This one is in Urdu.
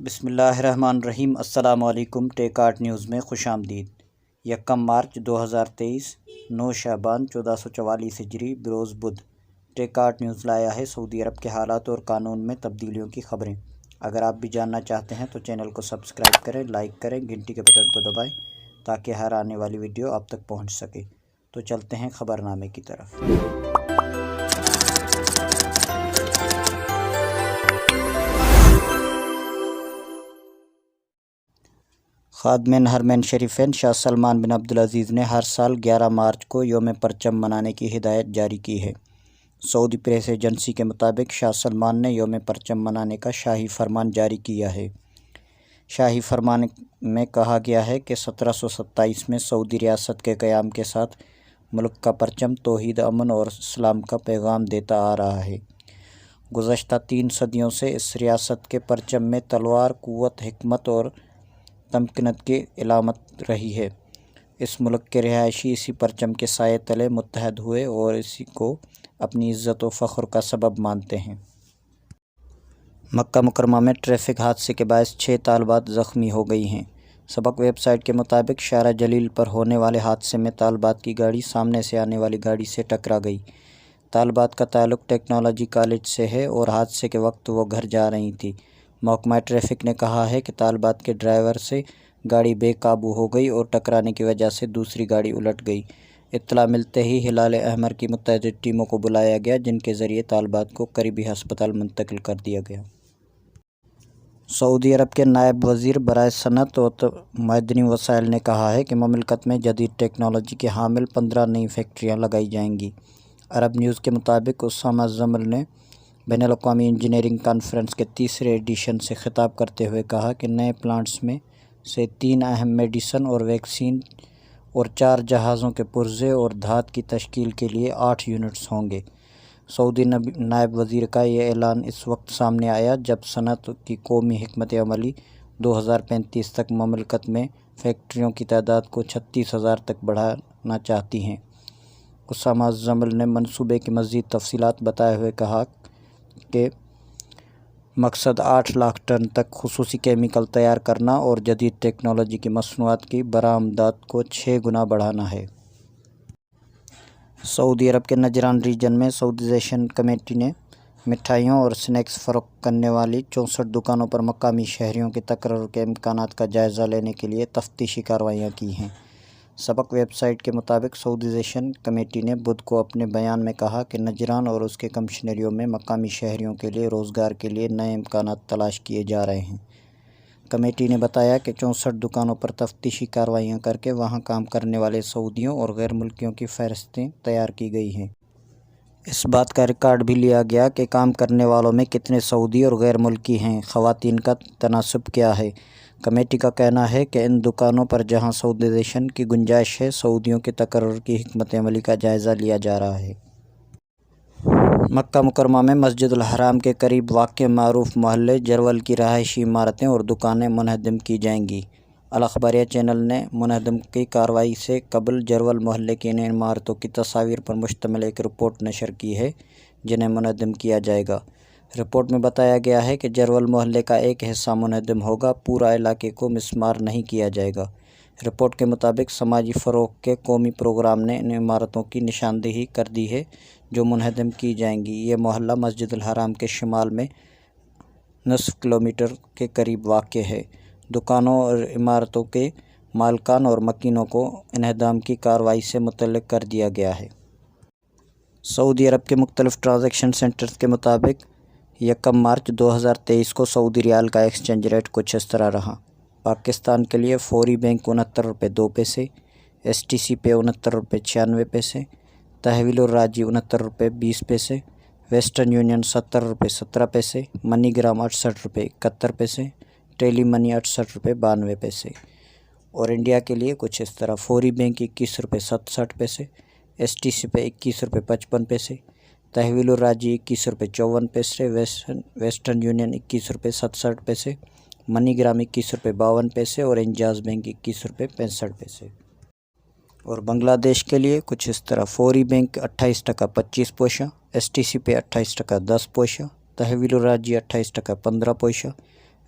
بسم اللہ الرحمن الرحیم۔ السلام علیکم۔ ٹیک آرٹ نیوز میں خوش آمدید۔ 1 مارچ 2023 9 شعبان 1444 ہجری بروز بدھ۔ ٹیک آرٹ نیوز لایا ہے سعودی عرب کے حالات اور قانون میں تبدیلیوں کی خبریں۔ اگر آپ بھی جاننا چاہتے ہیں تو چینل کو سبسکرائب کریں، لائک کریں، گھنٹی کے بٹن کو دبائیں تاکہ ہر آنے والی ویڈیو آپ تک پہنچ سکے۔ تو چلتے ہیں خبرنامے کی طرف۔ خادمین حرمین شریفین شاہ سلمان بن عبدالعزیز نے ہر سال 11 مارچ کو یوم پرچم منانے کی ہدایت جاری کی ہے۔ سعودی پریس ایجنسی کے مطابق شاہ سلمان نے یوم پرچم منانے کا شاہی فرمان جاری کیا ہے۔ شاہی فرمان میں کہا گیا ہے کہ 1727 میں سعودی ریاست کے قیام کے ساتھ ملک کا پرچم توحید، امن اور اسلام کا پیغام دیتا آ رہا ہے۔ گزشتہ 3 صدیوں سے اس ریاست کے پرچم میں تلوار قوت، حکمت اور تمکنت کی علامت رہی ہے۔ اس ملک کے رہائشی اسی پرچم کے سائے تلے متحد ہوئے اور اسی کو اپنی عزت و فخر کا سبب مانتے ہیں۔ مکہ مکرمہ میں ٹریفک حادثے کے باعث 6 طالبات زخمی ہو گئی ہیں۔ سبق ویب سائٹ کے مطابق شارع جلیل پر ہونے والے حادثے میں طالبات کی گاڑی سامنے سے آنے والی گاڑی سے ٹکرا گئی۔ طالبات کا تعلق ٹیکنالوجی کالج سے ہے اور حادثے کے وقت وہ گھر جا رہی تھیں۔ محکمہ ٹریفک نے کہا ہے کہ طالبات کے ڈرائیور سے گاڑی بے قابو ہو گئی اور ٹکرانے کی وجہ سے دوسری گاڑی الٹ گئی۔ اطلاع ملتے ہی ہلال احمر کی متعدد ٹیموں کو بلایا گیا، جن کے ذریعے طالبات کو قریبی ہسپتال منتقل کر دیا گیا۔ سعودی عرب کے نائب وزیر برائے صنعت و معدنی وسائل نے کہا ہے کہ مملکت میں جدید ٹیکنالوجی کے حامل 15 نئی فیکٹریاں لگائی جائیں گی۔ عرب نیوز کے مطابق اسامہ زمل نے بین الاقوامی انجینئرنگ کانفرنس کے 3رے ایڈیشن سے خطاب کرتے ہوئے کہا کہ نئے پلانٹس میں سے 3 اہم میڈیسن اور ویکسین اور 4 جہازوں کے پرزے اور دھات کی تشکیل کے لیے 8 یونٹس ہوں گے۔ سعودی نائب وزیر کا یہ اعلان اس وقت سامنے آیا جب صنعت کی قومی حکمت عملی 2035 تک مملکت میں فیکٹریوں کی تعداد کو 36,000 تک بڑھانا چاہتی ہیں۔ اسامہ زمل نے منصوبے کی مزید تفصیلات بتائے ہوئے کہا کہ مقصد 8 لاکھ ٹن تک خصوصی کیمیکل تیار کرنا اور جدید ٹیکنالوجی کی مصنوعات کی برآمدات کو 6 گنا بڑھانا ہے۔ سعودی عرب کے نجران ریجن میں سعودائزیشن کمیٹی نے مٹھائیوں اور سنیکس فروخت کرنے والی 64 دکانوں پر مقامی شہریوں کے تقرر کے امکانات کا جائزہ لینے کے لیے تفتیشی کارروائیاں کی ہیں۔ سبق ویب سائٹ کے مطابق سعودائزیشن کمیٹی نے بدھ کو اپنے بیان میں کہا کہ نجران اور اس کے کمشنریوں میں مقامی شہریوں کے لیے روزگار کے لیے نئے امکانات تلاش کیے جا رہے ہیں۔ کمیٹی نے بتایا کہ 64 دکانوں پر تفتیشی کارروائیاں کر کے وہاں کام کرنے والے سعودیوں اور غیر ملکیوں کی فہرستیں تیار کی گئی ہیں۔ اس بات کا ریکارڈ بھی لیا گیا کہ کام کرنے والوں میں کتنے سعودی اور غیر ملکی ہیں، خواتین کا تناسب کیا ہے۔ کمیٹی کا کہنا ہے کہ ان دکانوں پر جہاں سعودائزیشن کی گنجائش ہے، سعودیوں کے تقرر کی حکمت عملی کا جائزہ لیا جا رہا ہے۔ مکہ مکرمہ میں مسجد الحرام کے قریب واقع معروف محلے جرول کی رہائشی عمارتیں اور دکانیں منہدم کی جائیں گی۔ الاخباریہ چینل نے منہدم کی کارروائی سے قبل جرول محلے کی ان عمارتوں کی تصاویر پر مشتمل ایک رپورٹ نشر کی ہے جنہیں منہدم کیا جائے گا۔ رپورٹ میں بتایا گیا ہے کہ جرول محلے کا ایک حصہ منہدم ہوگا، پورا علاقے کو مسمار نہیں کیا جائے گا۔ رپورٹ کے مطابق سماجی فروغ کے قومی پروگرام نے ان عمارتوں کی نشاندہی کر دی ہے جو منہدم کی جائیں گی۔ یہ محلہ مسجد الحرام کے شمال میں نصف کلومیٹر کے قریب واقع ہے۔ دکانوں اور عمارتوں کے مالکان اور مکینوں کو انہدام کی کارروائی سے مطلع کر دیا گیا ہے۔ سعودی عرب کے مختلف ٹرانزیکشن سینٹرز کے مطابق 1 مارچ 2023 کو سعودی ریال کا ایکسچینج ریٹ کچھ اس طرح رہا۔ پاکستان کے لیے فوری بینک 69 روپے 2 پیسے، ایس ٹی سی پے 69 روپے 96 پیسے، تحویل الراجی 69 روپے 20 پیسے، ویسٹرن یونین 70 روپے 17 پیسے، منی گرام 68 روپے 71 پیسے، ٹیلی منی 68 روپے 92 پیسے۔ اور انڈیا کے لیے کچھ اس طرح: فوری بینک 21 روپے 67 پیسے، ایس ٹی سی پے 21 روپے 55 پیسے، تحویل الراجی 21 روپے 54 پیسے، ویسٹرن یونین 21 روپے 67 پیسے، منی گرام 21 روپے 52 پیسے اور انجاز بینک 21 روپے 65 پیسے۔ اور بنگلہ دیش کے لیے کچھ اس طرح: فوری بینک 28 ٹکا 25 پیسہ، ایس ٹی سی پے 28 ٹکا 10 پیسہ، تحویل الراجی 28 ٹکا 15 پیسہ،